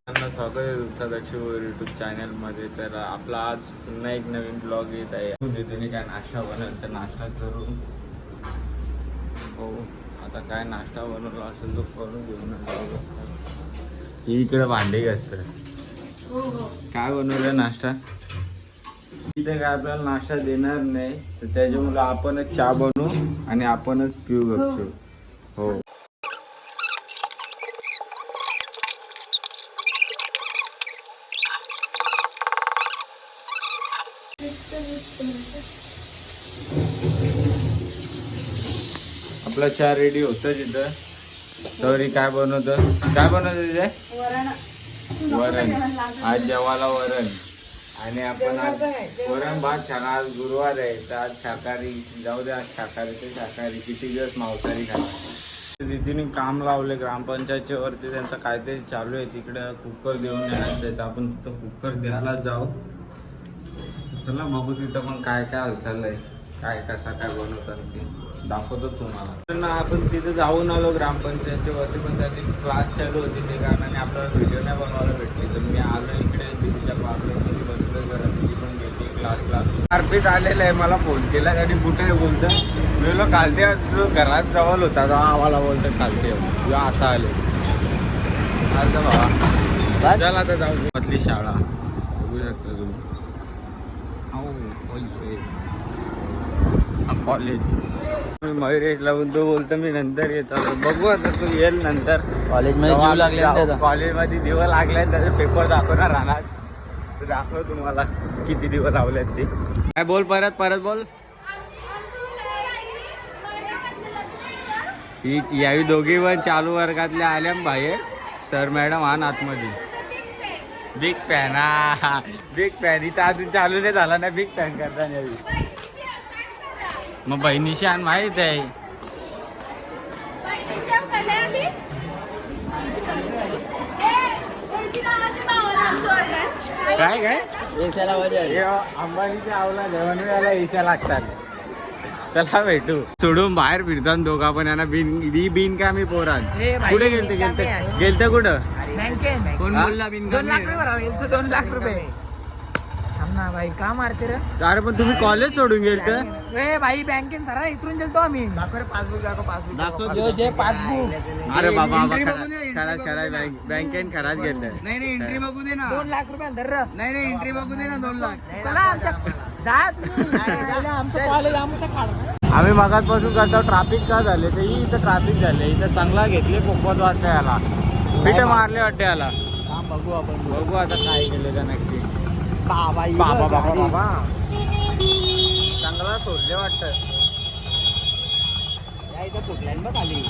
स्वागत आहे तुमचं दक्षिण यूट्यूब चॅनलमध्ये. तर आपला आज पुन्हा एक नवीन ब्लॉग येत आहे. तुम्ही काय नाश्ता बनवलं तर नाश्ता करून हो. आता काय नाश्ता बनवला असेल तो करून घेऊन ही इकडे भांडी घासतं. काय बनवलं नाश्ता? इथे काय आपल्याला नाश्ता देणार नाही, तर त्याच्यामुळे आपणच चहा बनवू आणि आपणच पिऊ शकतो. हो आपला चहा रेडी होतं तिथं. तरी काय बनवतं तिथे? वरण. आज जेवायला वरण. आणि आपण आज वरण भात छान. आज गुरुवार आहे तर आज शाकाहारी. जाऊ दे, आज शाकाहारी ते शाकाहारी. किती दिवस मांसाहारी खाणार. तिथे काम लावले ग्रामपंचायतच्या वरती, त्यांचं काहीतरी चालू आहे. तिकडे कुकर देऊन येण्याचं आहे, तर आपण तिथं कुकर द्यायला जाऊ. चला बघू तिथं पण काय काय हालचाल आहे, काय कसा काय बनवतात ते दाखवतो तुम्हाला. तर आपण तिथं जाऊन आलो ग्रामपंचायतच्या वरती, पण त्याची क्लास चालू होती ते कारणाने आपल्याला व्हिडिओ नाही बनवायला भेटली. तर मी आलो इकडे दिदीच्या पार्लरमध्ये बसलो. जरा दिदी पण गेली क्लासला. अर्पित आलेलं आहे, मला फोन केला आणि कुठे बोलतं. मी बोललो खालते. घरात जवळ होता तेव्हा आम्हाला बोलतं खालते आता आले. चालतं बाबा, चला आता जाऊ. मधली शाळा बघू शकता तुम्ही. कॉलेज. मी मयुरेशला बोलतो मी नंतर येतो. बघू आता तू येईल नंतर. कॉलेजमध्ये दिवं लागले, त्याचे पेपर दाखवणार राहणार. तर दाखव तुम्हाला किती दिवस लावलेत ते. काय बोल, परत बोल. यावी दोघी पण चालू वर्गातले आल्या बाहेर. सर मॅडम हा आतमध्ये. Big fan. हा बिग फॅन. इथं अजून चालू नाही झाला ना बिग फॅन करताना. मग बहिणीशी आण माहित आहे. काय अंबानीच्या आवला जेवण याला ईशा लागतात. चला भेटू. सोडून बाहेर फिरतात दोघा पण. यांना बिन का मी पोरात. कुठे गेलते कुठं? कोण बोलला बिन? 2 लाख रुपये. 2 लाख रुपये. ना भाई का मारते रे? अरे पण तुम्ही कॉलेज सोडून गेलते? भाई बँकेन सरा इसरून गेलतो आम्ही. पासबुक अरे बाबा खराच बँकेन खराच गेलते. नाही एंट्री बघू दे ना. 2 लाख रुपये धर. नाही एंट्री बघू दे ना. 2 लाख. चला जा तुम्ही. आमचं कॉलेज आमचं खाड. आम्ही मगाचपासून करतो. ट्रॅफिक का झाले ते इथं ट्रॅफिक झाले. इथं चांगला घेतले. पोपट वाटतं याला. फिट मारले वाटते याला. बघू आता काय केलं का नक्की. बाबा चांगला सोडले वाटत. या इथं फुटल्यान बघ आली.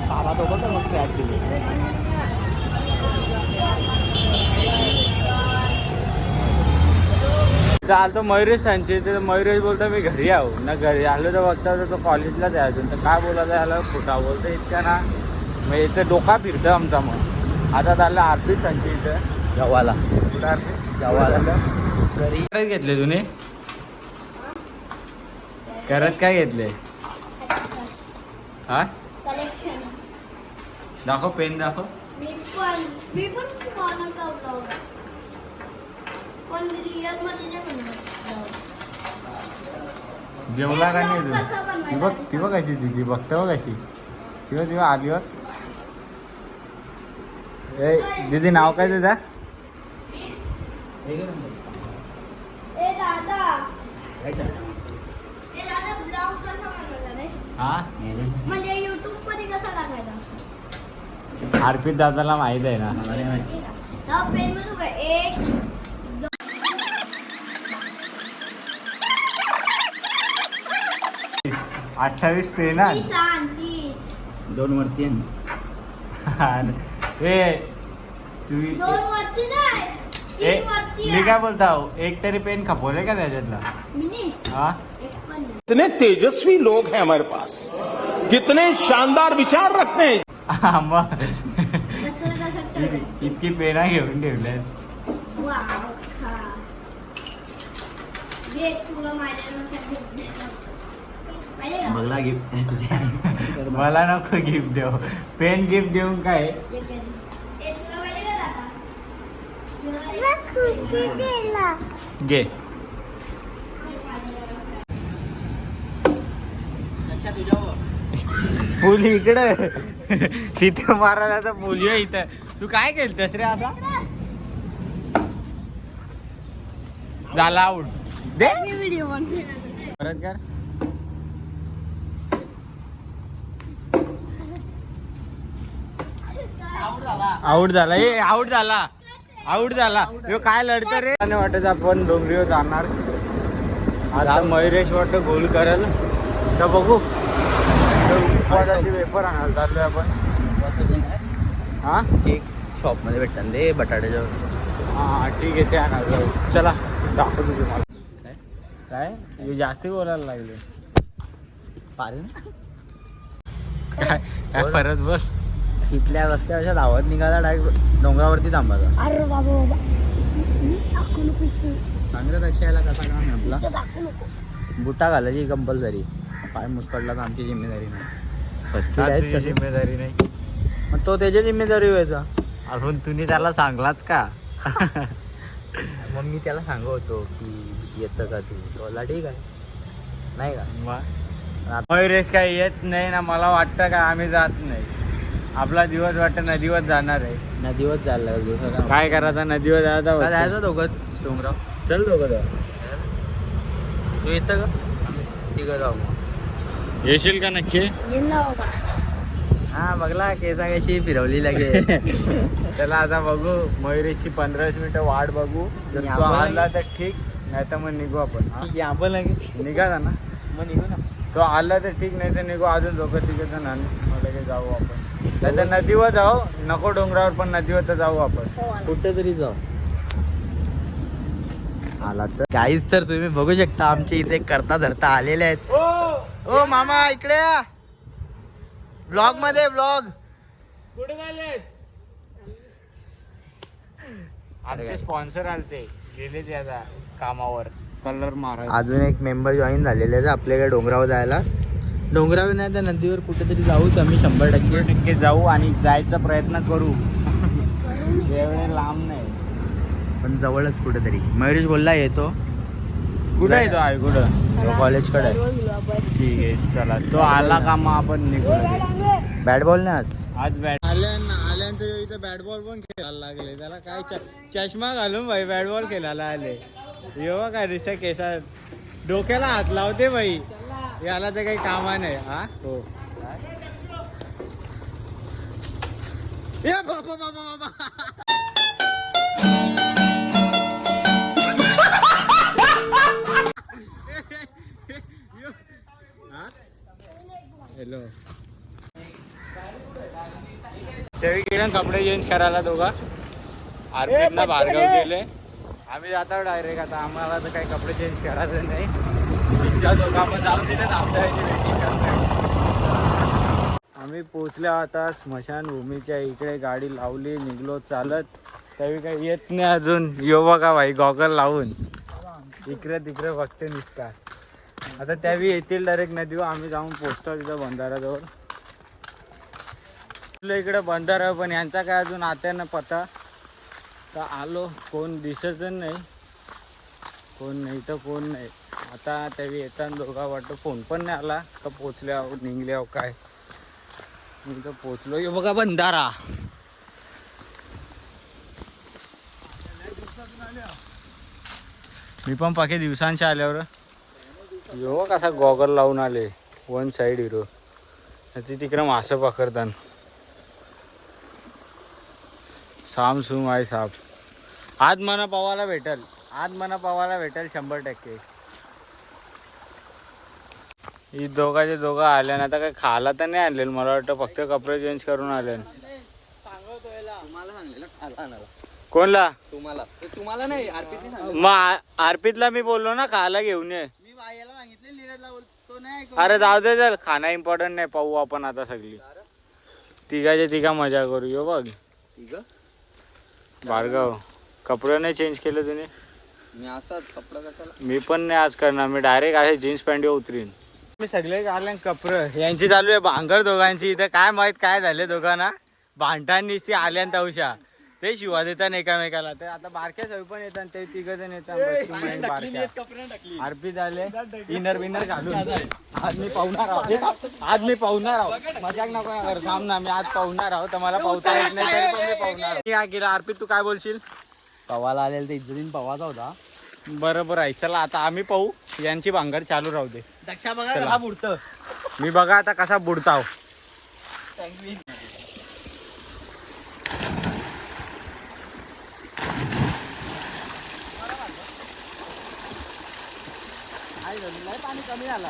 बाबा तो बघ मग क्रॅक दिली. चालतो मयुरेश सांचे. तर मयुरेश बोलतो मी घरी आहो ना. घरी आलो तर बघता तो कॉलेजला जायचं. तर काय बोलायचं याला खोटा बोलतो इतका ना. मग इथं डोका फिरतं आमचा. मग आता चाललं अर्पित सांचे इथं जवाला. कुठं अर्पित? जवाला. घरी काय घेतले तुम्ही? करत काय घेतले? हा दाखव. पेन दाखव. जेवला का नाही तुम्ही? बघ ती बघ कशी दिदी. बघतं बघ कशी. तेव्हा आली बघ. दीदी नाव काय तुझा? अर्पित दादाला माहित आहे ना. 28 पेन. 2 वरती. मी काय बोलता एक तरी पेन खपवले का त्याच्यातला? हा कितने तेजस्वी लोग हैं हमारे पास. कितने शानदार विचार रखते हैं. इतकी पेना घेऊन ठेवल्या. बघा मला गिफ्ट मला नको गिफ्ट देऊ, पेन गिफ्ट देऊन काय घे. फुल इकडे तिथे मारायला फुल इथं. तू काय केलतस रे आता? झाला आउट दे परत कर. आउट झाला ए, आउट झाला, आउट झाला. ह्यो काय लढत रे. आणि वाटत आपण डोंगरीवर जाणार. आता मयुरेश वाटत गोल करेल तर बघू. उपवासाची वेफर आणायला चाललोय आपण. हा केक शॉप मध्ये भेटतात ते बटाट्याच्या. हा ठीक आहे ते आणायला जाऊ. चला दाखवतो तुम्हाला. काय हे जास्ती बोलायला लागले. पारे काय काय परत बोल. इथल्या रस्त्याच्या धावत निघाला डायरेक्ट डोंगरावरती थांबायचा. अरे बाबा सांगत रक्षायला कसा काम आहे आपला. बुटा घालायची कंपल्सरी. पाय मुसकडला तर आमची जिम्मेदारी नाही. फसकी तुझी आहेत तसे. जिम्मेदारी नाही. मग तो त्याची जिम्मेदारी व्हायचा. अजून तुम्ही त्याला सांगलाच का? मग मी त्याला सांगवतो की येतं का तू. बोला ठीक आहे नाही का. मयुरेश काही येत नाही ना. मला वाटतं का आम्ही जात नाही. आपला दिवस वाटतं नदीवर जाणार आहे. नदीवर जायला लागलो. काय करायचं नदीवर जायचं. जायचं दोघं डोंगराव. चल दोघं जाऊ. तू येतं का. तिघं जाऊ मग. येशील का नक्की? हा बघला केसा कशी फिरवली लगेच. चला आता बघू. मयुरेशची 15 मिनिटं वाट बघू. जर तो आला तर ठीक, नाही तर मग निघू आपण. ठीक आहे आपण लगेच निघा ना. मग निघू ना. तो आला तर ठीक, नाही तर निघू. अजून दोघं तिघं जण मग लगेच जाऊ आपण. नाही तर नदीवर जाऊ. नको डोंगरावर पण नदीवर तर जाऊ आपण. कुठे तरी जाऊ. आला तर काहीच. तर तुम्ही बघू शकता आमच्या इथे करता धरता आलेले आहेत. ओ मामा इकडे या. ब्लॉग मध्ये ब्लॉग. कुठे झाले आमचे स्पॉन्सर आलते. गेले ते आता कामावर कलर मारा. अजून एक मेंबर जॉईन झालेले आहेत आपल्याकडे डोंगरावर जायला. डोंगरावर नाही तर नदीवर कुठेतरी जाऊच आम्ही 100% जाऊ आणि जायचा प्रयत्न करू. एवढे लांब नाही पण जवळच कुठेतरी. मयुरेश बोलला येतो. कुठे येतो आहे कुठं? कॉलेजकडे आहे. ठीक आहे चला. तो आला का मग आपण निघू. बॅट बॉल नाही आज. आज बॅट आल्यानंतर इथं बॅट बॉल पण खेळायला लागले. त्याला काय चष्मा घालून भाई बॅट बॉल खेळायला आले. येवा काय नुसत्या केसात डोक्याला हात लावते बाई. याला तर काही कामा नाही. हा हो बाबा बाबा बाबा. हॅलो. तेवी गेले कपडे चेंज करायला दोघा. आरपीतला भार्गव गेले. आम्ही जातो डायरेक्ट. आता आम्हाला तर काही कपडे चेंज करायचं नाही. तुमच्या दोघा आपण जाऊन तिथे थांबता वेटिंग करतोय. आम्ही पोचलो आता स्मशानभूमीच्या इकडे. गाडी लावली निघलो चालत. त्यावेळी काही येत नाही अजून. यो बघा भाई गॉगल लावून इकडे तिकडे बघते निघता. आता त्यावेळी येतील डायरेक्ट नदीवर. आम्ही जाऊन पोचतो तिथं बंधाऱ्याजवळ. आपल्या इकडे बंधारा पण यांचा काय अजून आत्यानं पता. तर आलो कोण दिसत नाही. कोण नाही तर कोण नाही. आता त्यावेळी येताना दोघा वाटतं फोन पण नाही आला. तर पोचल्यावर निघल्यावर काय मी तर पोचलो. हे बघा बंधारा. मी पण पाके दिवसांच्या आल्यावर यो कसा गॉगल लावून आले. One side hero. ती तिकडं मासं पकडतात. साम सुम आहे साप. आज मना पावायला भेटेल. आज मना पावायला भेटेल 100%. ही दोघाचे दोघं आले ना. आता काय खायला तर नाही आणलेलं. मला वाटतं फक्त कपडे चेंज करून आले. कोणला? तुम्हाला नाही मग अर्पितला मी बोललो ना खायला घेऊन ये. अरे जाऊ दे चल. खाना इम्पॉर्टंट नाही. पाहू आपण आता सगळी तिघाच्या तिघा मजा करू. यो बघ भार्गव कपडे नाही चेंज केले तुम्ही. मी असाच कपडा कशाला. मी पण नाही आज करणार. मी डायरेक्ट असे जीन्स पॅन्ट उतरीन. मी सगळे आले कपर यांची चालू आहे भांगर दोघांची. इथं काय माहित काय झाले दोघांना भांडतांनी ती आल्यान तवशा ते शिवा देतात एकामेकाला. तर आता बारक्या सवी पण येतात ते तिघ जण येतात. आरपी झाले इनर विनर घालून आज मी पाहुणार आहोत. मजाक नको कर थांब ना. मी आज पाहुणार आहोत तर मला पावता येत नाही तरी पण मी पाहुणार आहोत. काय केलं आरपी तू काय बोलशील? पवाला आलेला तर इज्जतीन पवाचा होता. बरोबर आहे. चला आता आम्ही पाहू यांची भांगर चालू राहू दे. दक्षा बघा कसा बुडतं. मी बघा आता कसा बुडताव. पाणी कमी झाला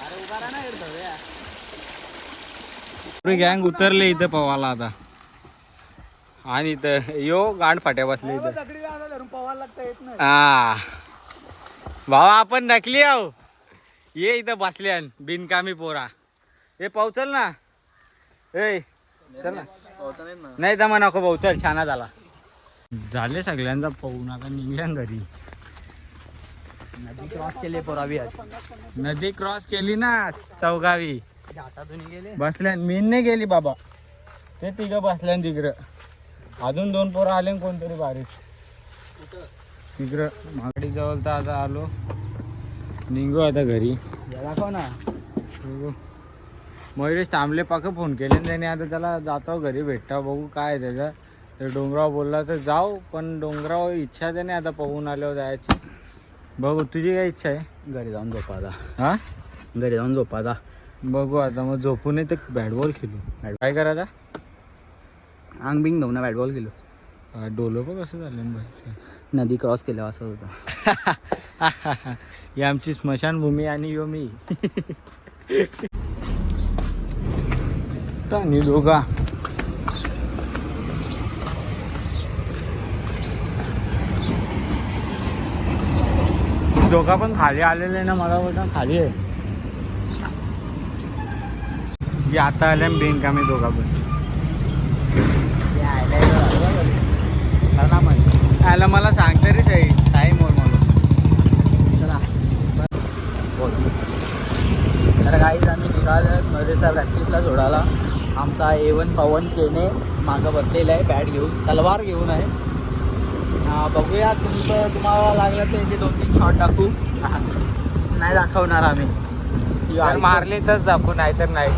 अरे उभा राहा ना. गँग उतरले इथं पवाला आता. आणि इथं यो गांड फाट्या बसले इथं. हा भावा आपण नकली आहो. ये इथं बसल्यान बिनकामी पोरा. हे पावचल ना. ए चल ना. नाही तर मग नको भाऊ चल छाना झाला. झाले सगळ्यांचा पाहू नका निघल्या घरी. नदी क्रॉस केली पोरावी आज. नदी क्रॉस केली ना चौगावी. हातातून गेले बसल्या मी नाही गेली बाबा. ते तिघं बसल्यान तिकडं. अजून 2 पोरं आले कोणतरी बारीक तिकडं मागडी जवळ. तर आता आलो निघू आता घरी. दाखव ना. मयुरेश थांबले पाक फोन केले त्याने. आता त्याला जातो घरी भेटता बघू काय त्याचं. तर डोंगराव बोलला तर जाऊ पण डोंगराव इच्छा त्याने आता पाहून आल्यावर जायची. बघू तुझी काय इच्छा आहे? घरी जाऊन झोपा आता. हा घरी जाऊन झोपा आता. बघू आता मग झोपून येते बॅटबॉल खेळू. काय करायचा? अंग बिंग धावून बॅटबॉल गेलो. डोलं पण कसं झालं बाई. नदी क्रॉस केल्या असं होतं. ही आमची स्मशानभूमी आणि यो मी. दोघा दोघा पण खाली आलेले ना. मला वाटतं खाली आहे. आता आल्या बिनकामी दोघा पण. आला मला सांग तरीच आहे टाईम वर म्हणून. चला तर काहीच आम्ही निघालो मध्येचा प्रॅक्टिसला सोडायला. आमचा A1 पवन केने मागं बसलेला आहे बॅट घेऊन. तलवार घेऊन आहे. बघूया तुम्हाला लागलं तर 2-3 शॉट दाखवू. नाही दाखवणार आम्ही. मारले तर दाखवू नाही तर नाही.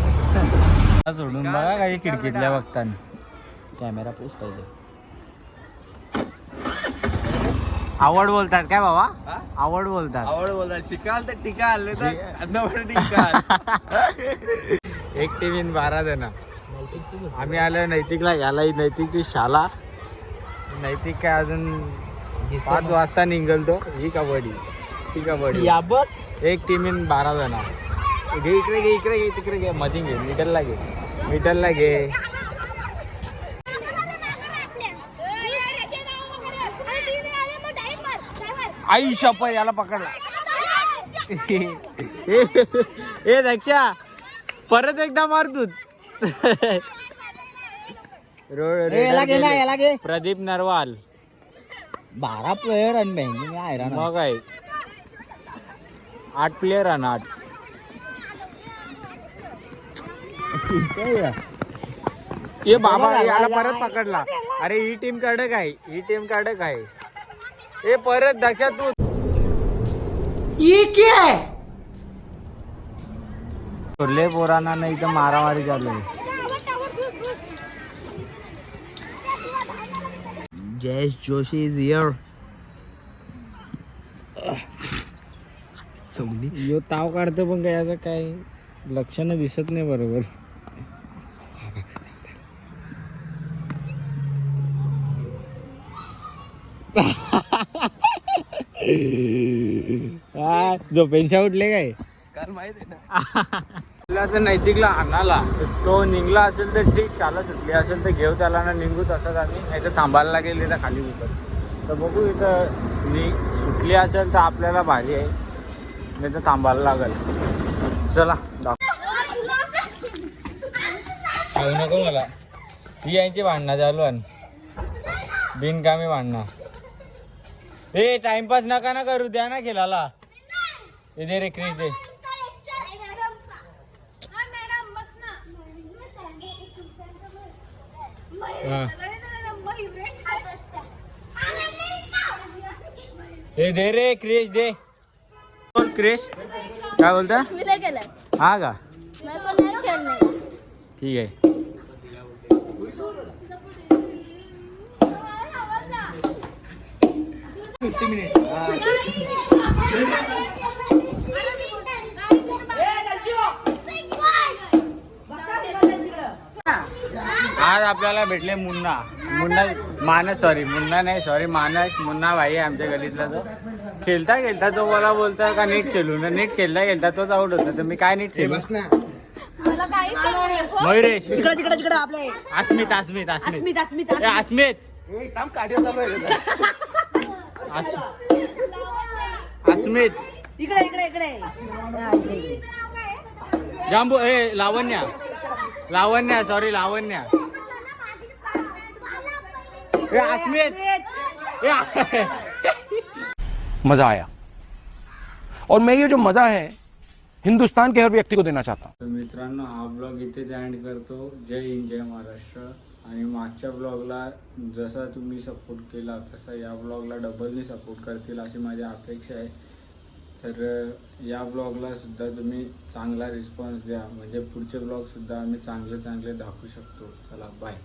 सोडून बघा काही खिडकीतल्या बघताना. कॅमेरा पोच पाहिजे. आवड बोलतात काय बाबा? आवड बोलतात. आवड बोलतात. शिकाल तर टिकाल टिकाल. एक टीम 12 जण. आम्ही आलो नैतिकला घ्यायला. नैतिकची शाला. नैतिक काय अजून 5 वाजता निघलतो. ही कबड्डी ती कबड्डी. या बघ एक टीम 12 जण. घे इकडे घे इकडे घे तिकडे घे. मध्ये घे मिडलला घे. मिडलला घे. आई शप याला पकडला. ए दक्षा परत एकदा मार तूच. याला घे. प्रदीप नरवाल 12 प्लेयर आणि बँकिंग आहे. मग आहे 8 प्लेयर आणि 8. ये बाबा याला परत पकडला. अरे ही टीम कडक आहे. ही टीम कडक आहे. ए परत दक्षा तू. लय पोरांना नाही तर मारामारी चालू आहे. Jayesh Joshi is here. यो ताव काढतो पण काय याचं काय लक्षणं दिसत नाही बरोबर. झोपेंशा उठले काय माहिती ना. तर नैतिकला आणाला तर तो निघला असेल तर ठीक. चालत सुटली असेल तर घेऊ त्याला ना निघू तसंच आम्ही. नाही तर थांबायला लागेल इथं खाली उतर. तर बघू इथं सुटली असेल तर आपल्याला भारी आहे. नाही तर थांबायला लागेल. चला खाऊ नको मला. ही यांची भांडणं चालू आहे बिनकामी भांडणं. हे टाइमपास नका ना करू द्या ना खेळाला. हे दे रे क्रिश दे. हे दे रे क्रिश दे. क्रिश काय बोलता? मी नाही केलंय. हा का मी पण नाही खेळले. ठीक आहे. आज आपल्याला भेटले मुन्ना मानस मुन्ना भाई आहे आमच्या गलीतला. तो खेळता खेळता तो मला बोलता का नीट खेळू ना. नीट खेळता खेळता तोच आउट होता. तर मी काय नीट खेळू. मला काहीच नाही. मयुरेश तिकडे आपले अस्मित इकडे जांबू लावण्या सॉरी लावण्या. अस्मित मजा आया और मैं ये जो मजा है हिंदुस्तान के हर व्यक्ति को देना चाहता हूँ. तर मित्रांनो हा ब्लॉग इथेच एंड करतो. जय हिंद जय महाराष्ट्र. आणि मागच्या ब्लॉगला जसा तुम्ही सपोर्ट केला तसा या ब्लॉगला डबलनी सपोर्ट करतील अशी माझी अपेक्षा आहे. तर या ब्लॉगला सुद्धा तुम्ही चांगला रिस्पॉन्स द्या म्हणजे पुढचे ब्लॉग सुद्धा आम्ही चांगले दाखवू शकतो. चला बाय.